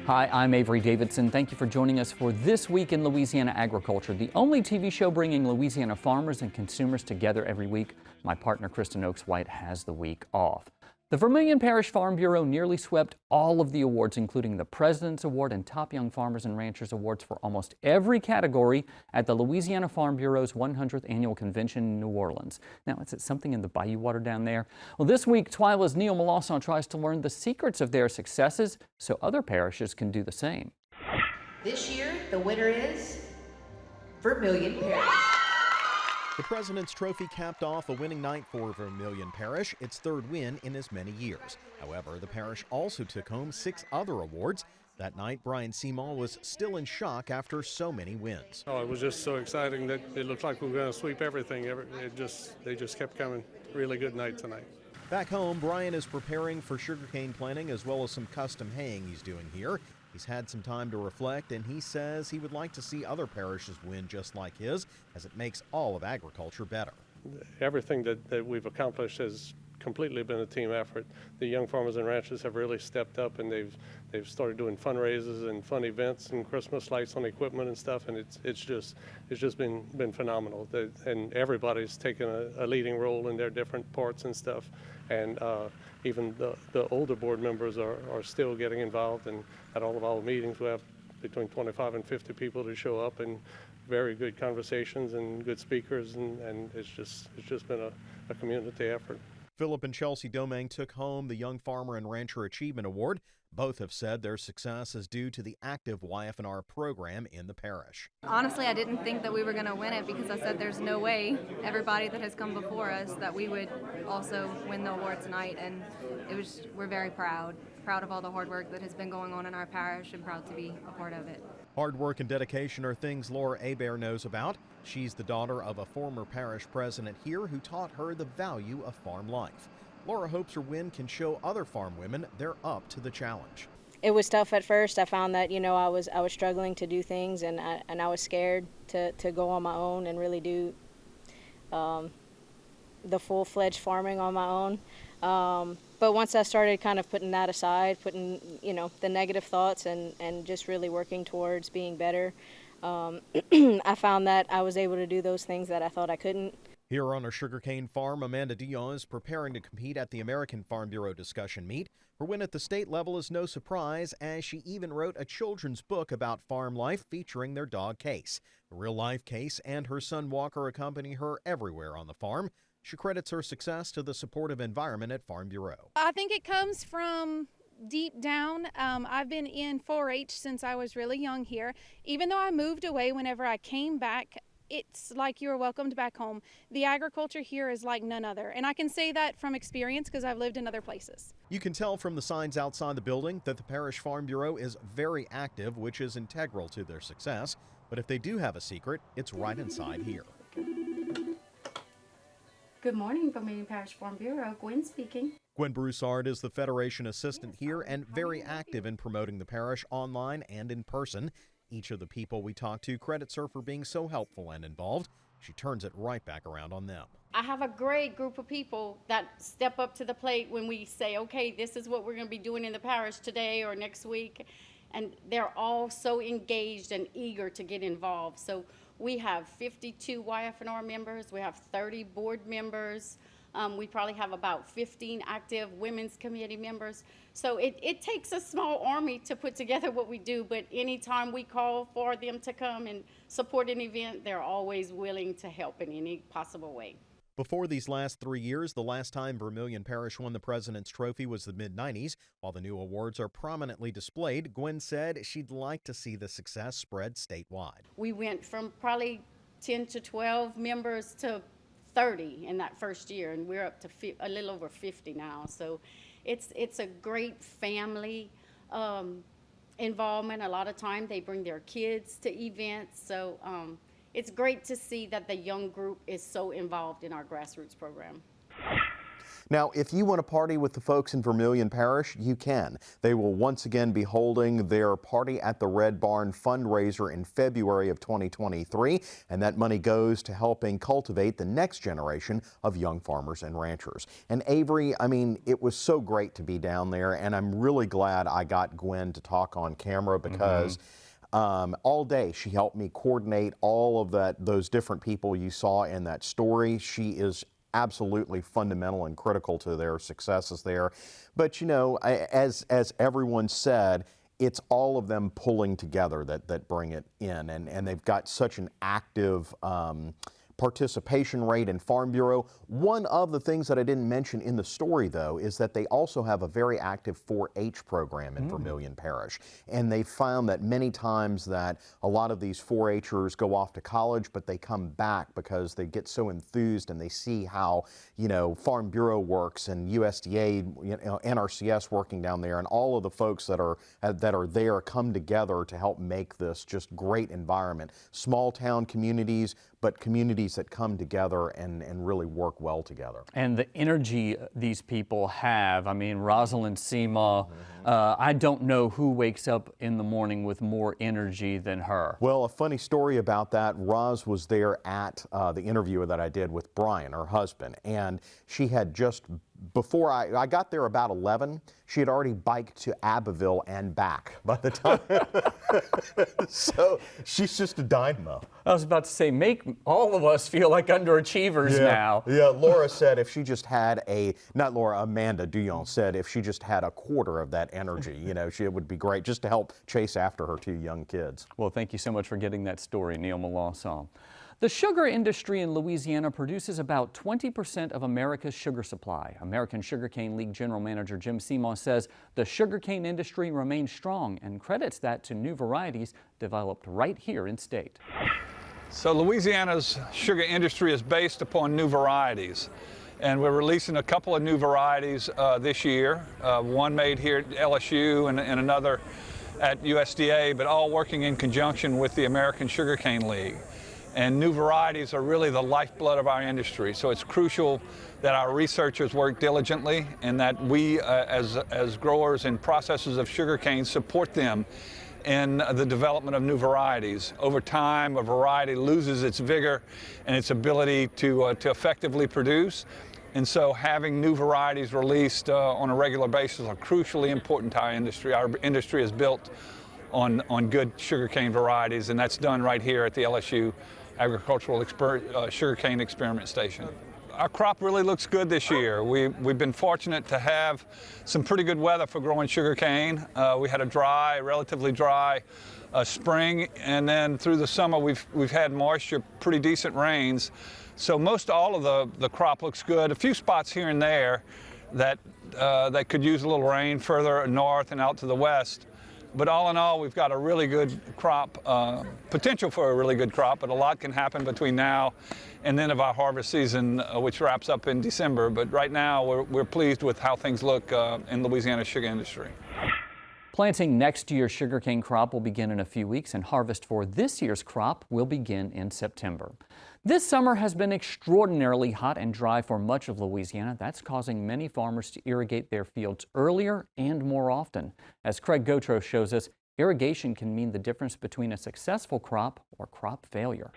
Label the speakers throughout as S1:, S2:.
S1: Hi, I'm Avery Davidson. Thank you for joining us for This Week in Louisiana Agriculture, the only TV show bringing Louisiana farmers and consumers together every week. My partner, Kristen Oaks-White, has the week off. The Vermilion Parish Farm Bureau nearly swept all of the awards, including the President's Award and Top Young Farmers and Ranchers Awards for almost every category at the Louisiana Farm Bureau's 100th Annual Convention in New Orleans. Now, is it something in the bayou water down there? Well, this week, TWILA's Neil Melanson tries to learn the secrets of their successes so other parishes can do the same.
S2: This year, the winner is Vermilion Parish.
S3: The President's Trophy capped off a winning night for Vermilion Parish, its third win in as many years. However, the parish also took home 6 other awards. That night, Brian Seamal was still in shock after so many wins.
S4: Oh, it was just so exciting that it looked like we were going to sweep everything. They just kept coming. Really good night tonight.
S3: Back home, Brian is preparing for sugarcane planting as well as some custom haying he's doing here. He's had some time to reflect, and he says he would like to see other parishes win just like his, as it makes all of agriculture better.
S4: Everything that we've accomplished has completely been a team effort. The young farmers and ranchers have really stepped up, and they've started doing fundraisers and fun events and Christmas lights on equipment and stuff, and it's just been phenomenal. And everybody's taken a leading role in their different parts and stuff. And even the older board members are still getting involved, and at all of our meetings we have between 25 and 50 people to show up, and very good conversations and good speakers, and it's just been a community effort.
S3: Philip and Chelsea Domingue took home the Young Farmer and Rancher Achievement Award. Both have said their success is due to the active YF&R program in the parish.
S5: Honestly, I didn't think that we were going to win it because I said there's no way everybody that has come before us that we would also win the award tonight, and we're very proud of all the hard work that has been going on in our parish and proud to be a part of it.
S3: Hard work and dedication are things Laura Hebert knows about. She's the daughter of a former parish president here who taught her the value of farm life. Laura hopes her win can show other farm women they're up to the challenge.
S6: It was tough at first. I found that, I was struggling to do things, and I was scared to go on my own and really do the full-fledged farming on my own. But once I started kind of putting that aside, putting, the negative thoughts and just really working towards being better, I found that I was able to do those things that I thought I couldn't.
S3: Here on her sugarcane farm, Amanda Dion is preparing to compete at the American Farm Bureau discussion meet. Her win at the state level is no surprise, as she even wrote a children's book about farm life featuring their dog Case. The real-life Case and her son Walker accompany her everywhere on the farm. She credits her success to the supportive environment at Farm Bureau.
S7: I think it comes from deep down. I've been in 4-H since I was really young here. Even though I moved away, whenever I came back, it's like you were welcomed back home. The agriculture here is like none other, and I can say that from experience because I've lived in other places.
S3: You can tell from the signs outside the building that the Parish Farm Bureau is very active, which is integral to their success. But if they do have a secret, it's right inside here.
S8: Good morning, Vermilion Parish Farm Bureau. Gwen speaking.
S3: Gwen Broussard is the Federation assistant here and very active in promoting the parish online and in person. Each of the people we talk to credits her for being so helpful and involved. She turns it right back around on them.
S8: I have a great group of people that step up to the plate when we say, okay, this is what we're going to be doing in the parish today or next week. And they're all so engaged and eager to get involved. So we have 52 YF&R members. We have 30 board members. We probably have about 15 active women's committee members. So it takes a small army to put together what we do, but anytime we call for them to come and support an event, they're always willing to help in any possible way.
S3: Before these last 3 years, the last time Vermilion Parish won the President's Trophy was the mid-90s. While the new awards are prominently displayed, Gwen said she'd like to see the success spread statewide.
S8: We went from probably 10 to 12 members to 30 in that first year, and we're up to a little over 50 now. So it's a great family involvement. A lot of time they bring their kids to events. So it's great to see that the young group is so involved in our grassroots program.
S3: Now, if you want to party with the folks in Vermilion Parish, you can. They will once again be holding their Party at the Red Barn fundraiser in February of 2023, and that money goes to helping cultivate the next generation of young farmers and ranchers. And Avery, I mean, it was so great to be down there, and I'm really glad I got Gwen to talk on camera because all day she helped me coordinate all of those different people you saw in that story. She is absolutely fundamental and critical to their successes there. But you know, as everyone said, it's all of them pulling together that bring it in, and they've got such an active participation rate in Farm Bureau. One of the things that I didn't mention in the story, though, is that they also have a very active 4-H program in Vermilion Parish. And they found that many times that a lot of these 4-Hers go off to college, but they come back because they get so enthused and they see how, you know, Farm Bureau works and USDA, you know, NRCS working down there, and all of the folks that are there come together to help make this just great environment. Small town communities, but communities that come together and really work well together.
S1: And the energy these people have, I mean, Rosalind Sema, I don't know who wakes up in the morning with more energy than her.
S3: Well, a funny story about that, Roz was there at the interview that I did with Brian, her husband, and she had just, before I got there about 11, she had already biked to Abbeville and back by the time. So she's just a dynamo.
S1: I was about to say, make all of us feel like underachievers now.
S3: Yeah, Laura said if she just had Amanda Duyon said if she just had a quarter of that energy, you know, it would be great just to help chase after her 2 young kids.
S1: Well, thank you so much for getting that story, Neil Melanson. The sugar industry in Louisiana produces about 20% of America's sugar supply. American Sugarcane League General Manager Jim Seymour says the sugarcane industry remains strong and credits that to new varieties developed right here in state.
S9: So Louisiana's sugar industry is based upon new varieties. And we're releasing a couple of new varieties this year, one made here at LSU and another at USDA, but all working in conjunction with the American Sugarcane League. And new varieties are really the lifeblood of our industry. So it's crucial that our researchers work diligently and that we, as growers and processors of sugarcane, support them in the development of new varieties. Over time, a variety loses its vigor and its ability to effectively produce. And so having new varieties released on a regular basis are crucially important to our industry. Our industry is built on good sugarcane varieties, and that's done right here at the LSU Agricultural Sugarcane Experiment Station. Our crop really looks good this year. We've been fortunate to have some pretty good weather for growing sugarcane. We had a relatively dry spring, and then through the summer we've had moisture, pretty decent rains. So most all of the crop looks good. A few spots here and there that could use a little rain further north and out to the west. But all in all, we've got a really good crop, potential for a really good crop, but a lot can happen between now and then of our harvest season, which wraps up in December. But right now, we're pleased with how things look in Louisiana's sugar industry.
S1: Planting next year's sugarcane crop will begin in a few weeks, and harvest for this year's crop will begin in September. This summer has been extraordinarily hot and dry for much of Louisiana. That's causing many farmers to irrigate their fields earlier and more often. As Craig Gautreaux shows us, irrigation can mean the difference between a successful crop or crop failure.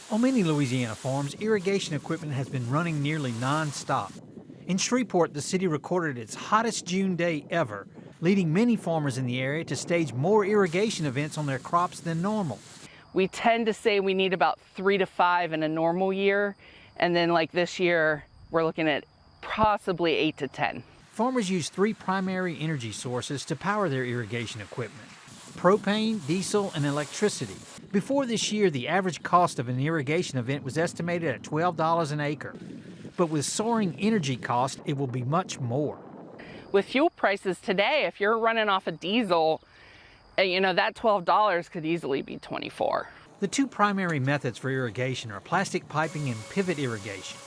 S10: On many Louisiana farms, irrigation equipment has been running nearly non-stop. In Shreveport, the city recorded its hottest June day ever, leading many farmers in the area to stage more irrigation events on their crops than normal.
S11: We tend to say we need about 3 to 5 in a normal year, and then like this year, we're looking at possibly 8 to 10.
S10: Farmers use 3 primary energy sources to power their irrigation equipment: propane, diesel, and electricity. Before this year, the average cost of an irrigation event was estimated at $12 an acre. But with soaring energy costs, it will be much more.
S11: With fuel prices today, if you're running off of diesel, you know, that $12 could easily be $24.
S10: The 2 primary methods for irrigation are plastic piping and pivot irrigation.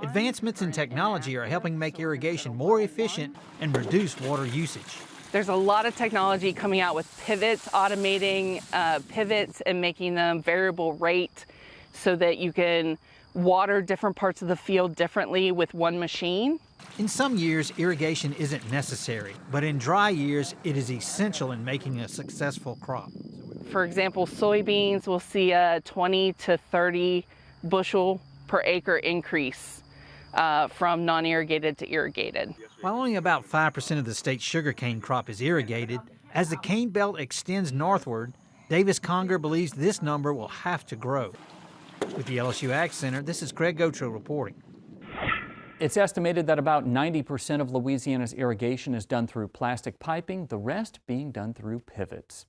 S10: Advancements in technology are helping make irrigation more efficient and reduce water usage.
S11: There's a lot of technology coming out with pivots, automating pivots and making them variable rate so that you can water different parts of the field differently with one machine.
S10: In some years, irrigation isn't necessary, but in dry years, it is essential in making a successful crop.
S11: For example, soybeans will see a 20 to 30 bushel per acre increase from non-irrigated to irrigated.
S10: While only about 5% of the state's sugarcane crop is irrigated, as the cane belt extends northward, Davis Conger believes this number will have to grow. With the LSU Ag Center, this is Craig Gotro reporting.
S1: It's estimated that about 90% of Louisiana's irrigation is done through plastic piping, the rest being done through pivots.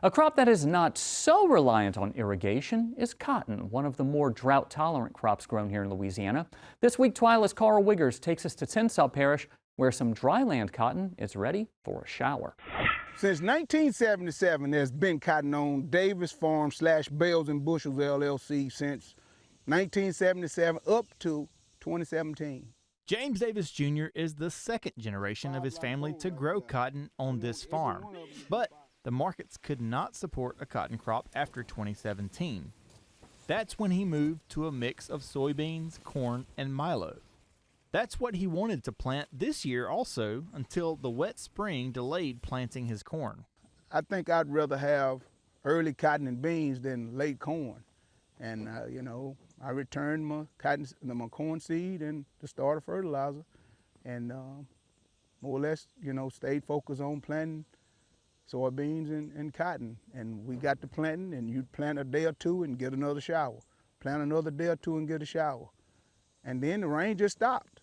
S1: A crop that is not so reliant on irrigation is cotton, one of the more drought-tolerant crops grown here in Louisiana. This week, TWILA's Carl Wiggers takes us to Tensas Parish, where some dryland cotton is ready for a shower.
S12: Since 1977, there's been cotton on Davis Farm / Bales and Bushels LLC since 1977 up to 2017.
S13: James Davis Jr. is the second generation of his family to grow cotton on this farm, but the markets could not support a cotton crop after 2017. That's when he moved to a mix of soybeans, corn, and milo. That's what he wanted to plant this year also, until the wet spring delayed planting his corn.
S12: I think I'd rather have early cotton and beans than late corn. And, I returned my corn seed and the starter fertilizer, and more or less, stayed focused on planting soybeans and cotton. And we got to planting, and you'd plant a day or two and get another shower. Plant another day or two and get a shower. And then the rain just stopped.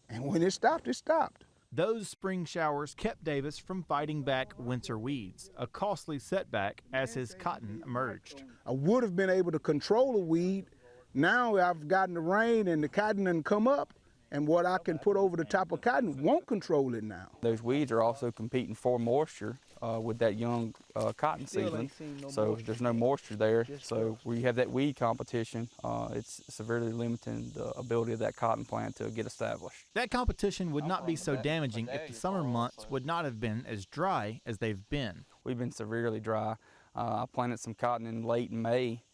S12: And when it stopped, it stopped.
S13: Those spring showers kept Davis from fighting back winter weeds, a costly setback as his cotton emerged.
S12: I would have been able to control a weed. Now I've gotten the rain and the cotton done come up, and what I can put over the top of cotton won't control it now.
S14: Those weeds are also competing for moisture with that young cotton seedling, so there's no moisture there. So where you have that weed competition, it's severely limiting the ability of that cotton plant to get established.
S13: That competition would not be so damaging if the summer months would not have been as dry as they've been.
S14: We've been severely dry. I planted some cotton in late May,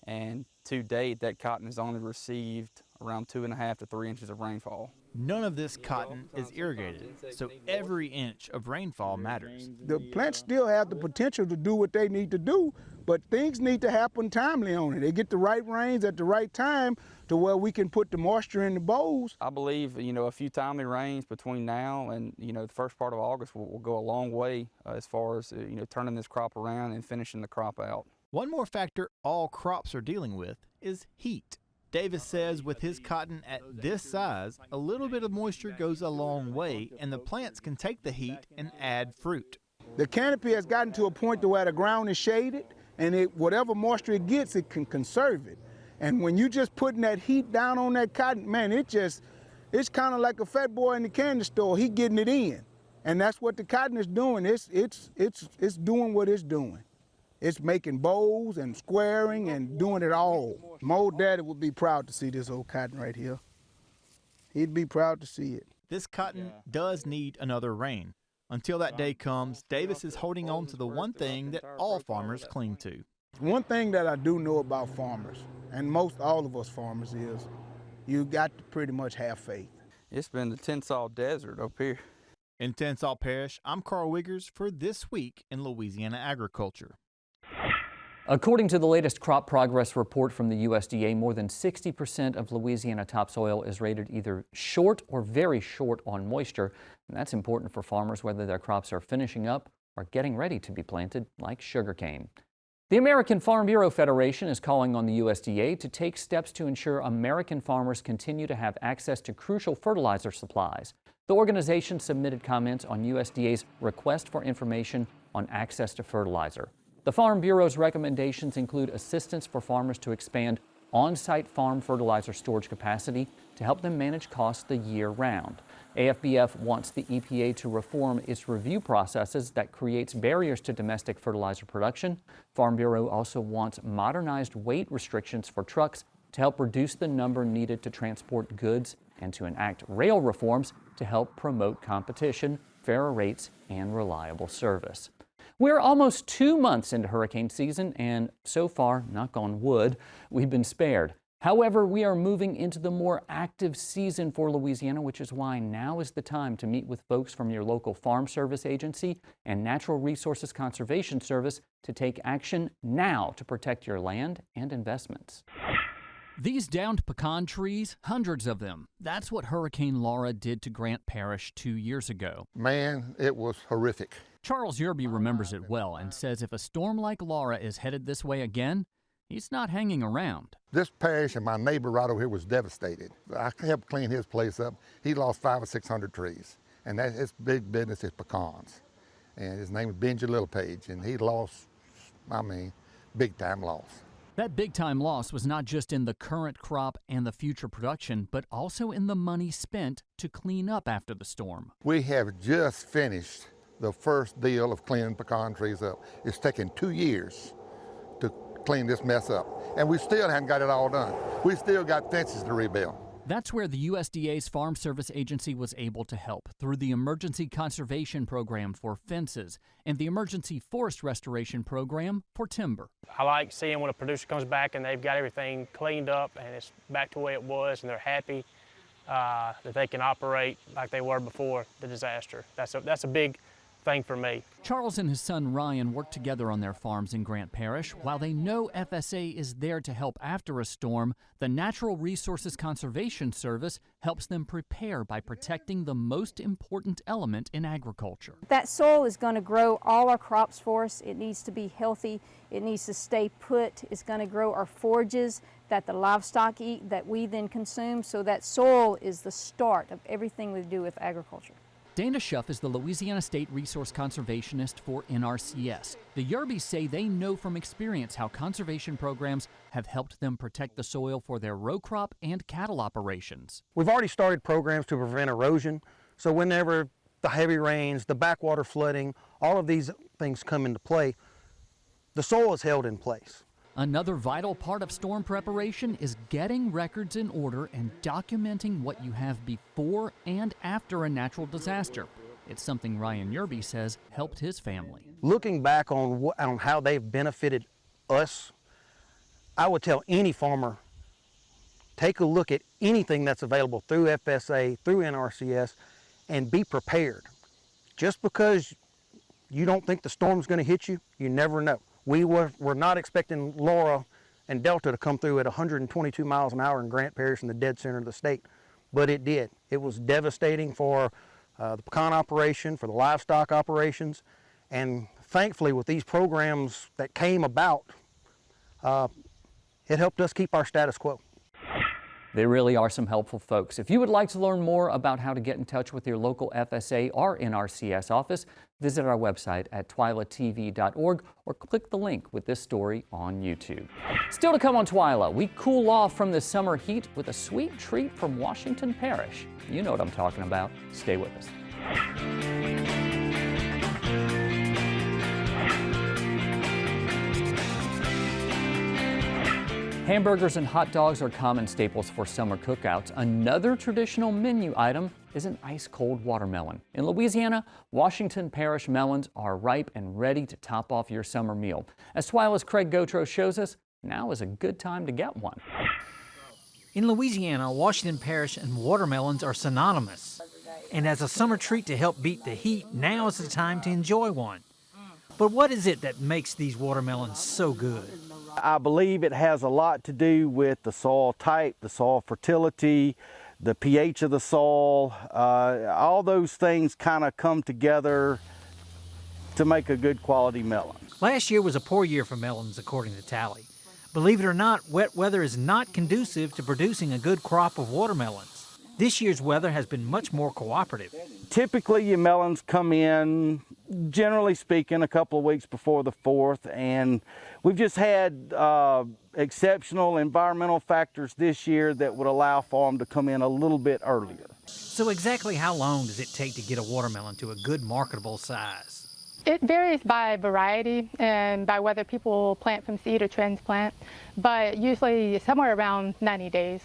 S14: and to date that cotton has only received around 2.5 to 3 inches of rainfall.
S13: None of this cotton is irrigated, so every inch of rainfall matters.
S12: The plants still have the potential to do what they need to do, but things need to happen timely on it. They get the right rains at the right time to where we can put the moisture in the bowls.
S14: I believe, a few timely rains between now and, the first part of August will go a long way as far as, turning this crop around and finishing the crop out.
S13: One more factor all crops are dealing with is heat. Davis says with his cotton at this size, a little bit of moisture goes a long way, and the plants can take the heat and add fruit.
S12: The canopy has gotten to a point to where the ground is shaded, and whatever moisture it gets, it can conserve it. And when you just putting that heat down on that cotton, man, it's kind of like a fat boy in the candy store. He getting it in, and that's what the cotton is doing. It's doing what it's doing. It's making bowls and squaring and doing it all. My old daddy would be proud to see this old cotton right here. He'd be proud to see it.
S13: This cotton does need another rain. Until that day comes, Davis is holding on to the one thing that all farmers cling to.
S12: One thing that I do know about farmers, and most all of us farmers, is you got to pretty much have faith.
S14: It's been the Tensas Desert up here.
S13: In Tensas Parish, I'm Carl Wiggers for This Week in Louisiana Agriculture.
S1: According to the latest crop progress report from the USDA, more than 60% of Louisiana topsoil is rated either short or very short on moisture. And that's important for farmers whether their crops are finishing up or getting ready to be planted, like sugarcane. The American Farm Bureau Federation is calling on the USDA to take steps to ensure American farmers continue to have access to crucial fertilizer supplies. The organization submitted comments on USDA's request for information on access to fertilizer. The Farm Bureau's recommendations include assistance for farmers to expand on-site farm fertilizer storage capacity to help them manage costs the year round. AFBF wants the EPA to reform its review processes that creates barriers to domestic fertilizer production. Farm Bureau also wants modernized weight restrictions for trucks to help reduce the number needed to transport goods and to enact rail reforms to help promote competition, fairer rates, and reliable service. We're almost 2 months into hurricane season, and so far, knock on wood, we've been spared. However, we are moving into the more active season for Louisiana, which is why now is the time to meet with folks from your local Farm Service Agency and Natural Resources Conservation Service to take action now to protect your land and investments. These downed pecan trees, hundreds of them. That's what Hurricane Laura did to Grant Parish 2 years ago.
S15: Man, it was horrific.
S1: Charles Yerby remembers it well and says if a storm like Laura is headed this way again, he's not hanging around.
S15: This parish and my neighbor right over here was devastated. I helped clean his place up. He lost 500 or 600 trees, and that's his big business is pecans. And his name is Benji Littlepage, and he lost, big time loss.
S1: That big time loss was not just in the current crop and the future production, but also in the money spent to clean up after the storm.
S15: We have just finished the first deal of cleaning pecan trees up. It's taken 2 years to clean this mess up, and we still haven't got it all done. We still got fences to rebuild.
S1: That's where the USDA's Farm Service Agency was able to help through the Emergency Conservation Program for fences and the Emergency Forest Restoration Program for timber.
S16: I like seeing when a producer comes back and they've got everything cleaned up and it's back to the way it was, and they're happy that they can operate like they were before the disaster. That's a big thing for me.
S1: Charles and his son Ryan work together on their farms in Grant Parish. While they know FSA is there to help after a storm, the Natural Resources Conservation Service helps them prepare by protecting the most important element in agriculture.
S17: That soil is going to grow all our crops for us. It needs to be healthy. It needs to stay put. It's going to grow our forages that the livestock eat that we then consume. So that soil is the start of everything we do with agriculture.
S1: Dana Schuff is the Louisiana State Resource Conservationist for NRCS. The Yerbys say they know from experience how conservation programs have helped them protect the soil for their row crop and cattle operations.
S18: We've already started programs to prevent erosion, so whenever the heavy rains, the backwater flooding, all of these things come into play, the soil is held in place.
S1: Another vital part of storm preparation is getting records in order and documenting what you have before and after a natural disaster. It's something Ryan Yerby says helped his family.
S18: Looking back on how they've benefited us, I would tell any farmer, take a look at anything that's available through FSA, through NRCS, and be prepared. Just because you don't think the storm's going to hit you, you never know. We were not expecting Laura and Delta to come through at 122 miles an hour in Grant Parish in the dead center of the state, but it did. It was devastating for the pecan operation, for the livestock operations, and thankfully with these programs that came about, it helped us keep our status quo.
S1: They really are some helpful folks. If you would like to learn more about how to get in touch with your local FSA or NRCS office, visit our website at twilatv.org or click the link with this story on YouTube. Still to come on TWILA, we cool off from the summer heat with a sweet treat from Washington Parish. You know what I'm talking about. Stay with us. Hamburgers and hot dogs are common staples for summer cookouts. Another traditional menu item is an ice-cold watermelon. In Louisiana, Washington Parish melons are ripe and ready to top off your summer meal. As TWILA's Craig Gautreaux shows us, now is a good time to get one.
S10: In Louisiana, Washington Parish and watermelons are synonymous. And as a summer treat to help beat the heat, now is the time to enjoy one. But what is it that makes these watermelons so good?
S19: I believe it has a lot to do with the soil type, the soil fertility, the pH of the soil. All those things kind of come together to make a good quality melon.
S10: Last year was a poor year for melons, according to Tally. Believe it or not, wet weather is not conducive to producing a good crop of watermelons. This year's weather has been much more cooperative.
S19: Typically, your melons come in, generally speaking, a couple of weeks before the 4th, and we've just had exceptional environmental factors this year that would allow for them to come in a little bit earlier.
S10: So exactly how long does it take to get a watermelon to a good marketable size?
S20: It varies by variety and by whether people plant from seed or transplant, but usually somewhere around 90 days.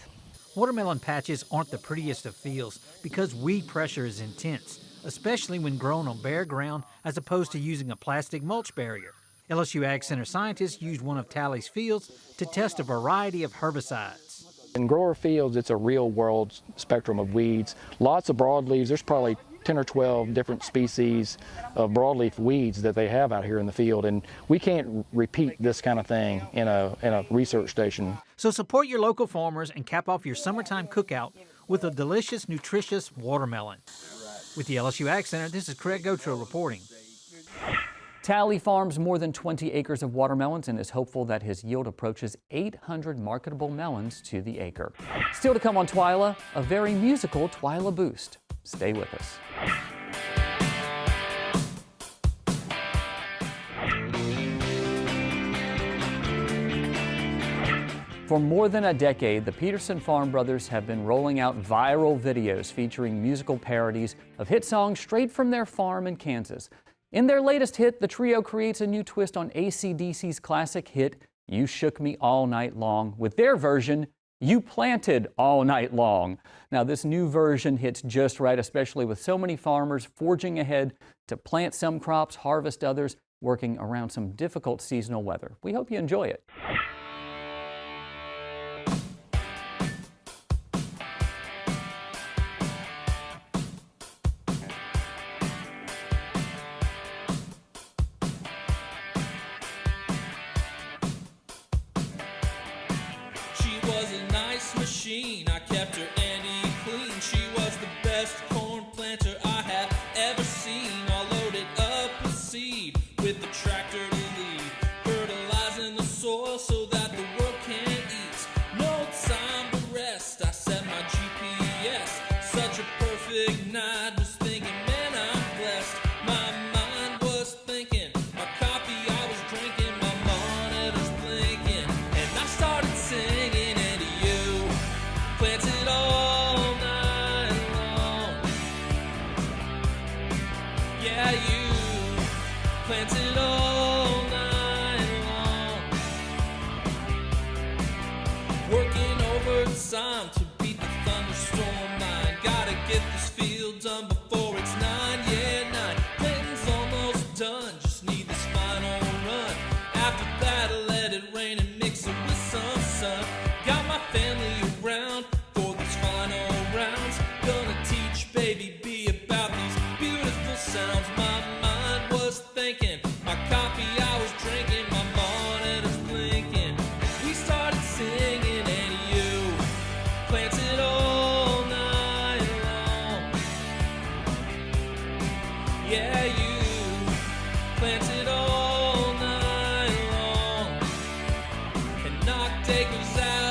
S10: Watermelon patches aren't the prettiest of fields because weed pressure is intense, especially when grown on bare ground as opposed to using a plastic mulch barrier. LSU Ag Center scientists used one of Tally's fields to test a variety of herbicides.
S21: In grower fields, it's a real world spectrum of weeds. Lots of broadleaves. There's probably 10 or 12 different species of broadleaf weeds that they have out here in the field, and we can't repeat this kind of thing in a research station.
S10: So support your local farmers and cap off your summertime cookout with a delicious, nutritious watermelon. With the LSU Ag Center, this is Craig Gautreaux reporting.
S1: Tally farms more than 20 acres of watermelons and is hopeful that his yield approaches 800 marketable melons to the acre. Still to come on TWILA, a very musical TWILA boost. Stay with us. For more than a decade, the Peterson Farm brothers have been rolling out viral videos featuring musical parodies of hit songs straight from their farm in Kansas. In their latest hit, the trio creates a new twist on AC/DC's classic hit, You Shook Me All Night Long, with their version, You Planted All Night Long. Now, this new version hits just right, especially with so many farmers forging ahead to plant some crops, harvest others, working around some difficult seasonal weather. We hope you enjoy it.
S22: I kept her Andy clean. She was the best corn planter I have ever seen. All loaded up with seed with the tractor to lead, fertilizing the soil so that the world can eat. No time to rest. I set my GPS. Such a perfect night. Was thinking, man, I'm blessed. My mind was thinking. My coffee I was drinking. My monitor's blinking, and I started singing. Planted all night long. Yeah, you planted all night long. Working overtime to beat the thunderstorm line. Gotta get this field done before it's 9. Yeah, 9. Planting's almost done. Just need this final run. After that, I let it rain and mix it with some sun. Got my family around for these final rounds. Gonna teach baby B about these beautiful sounds. My mind was thinking, my coffee I was drinking, my monitor's blinking. We started singing and you planted all night long. Yeah, you planted all night long and knocked acres out.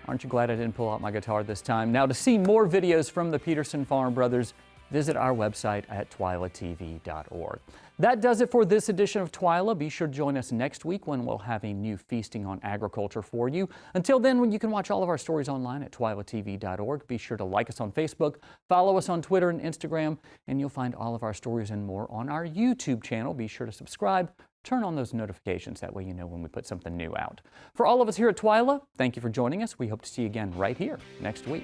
S1: Aren't you glad I didn't pull out my guitar this time? Now, to see more videos from the Peterson Farm brothers, visit our website at twilatv.org. That does it for this edition of TWILA. Be sure to join us next week when we'll have a new Feasting on Agriculture for you. Until then, you can watch all of our stories online at twilatv.org. Be sure to like us on Facebook, follow us on Twitter and Instagram, and you'll find all of our stories and more on our YouTube channel. Be sure to subscribe. Turn on those notifications. That way you know when we put something new out. For all of us here at TWILA, thank you for joining us. We hope to see you again right here next week.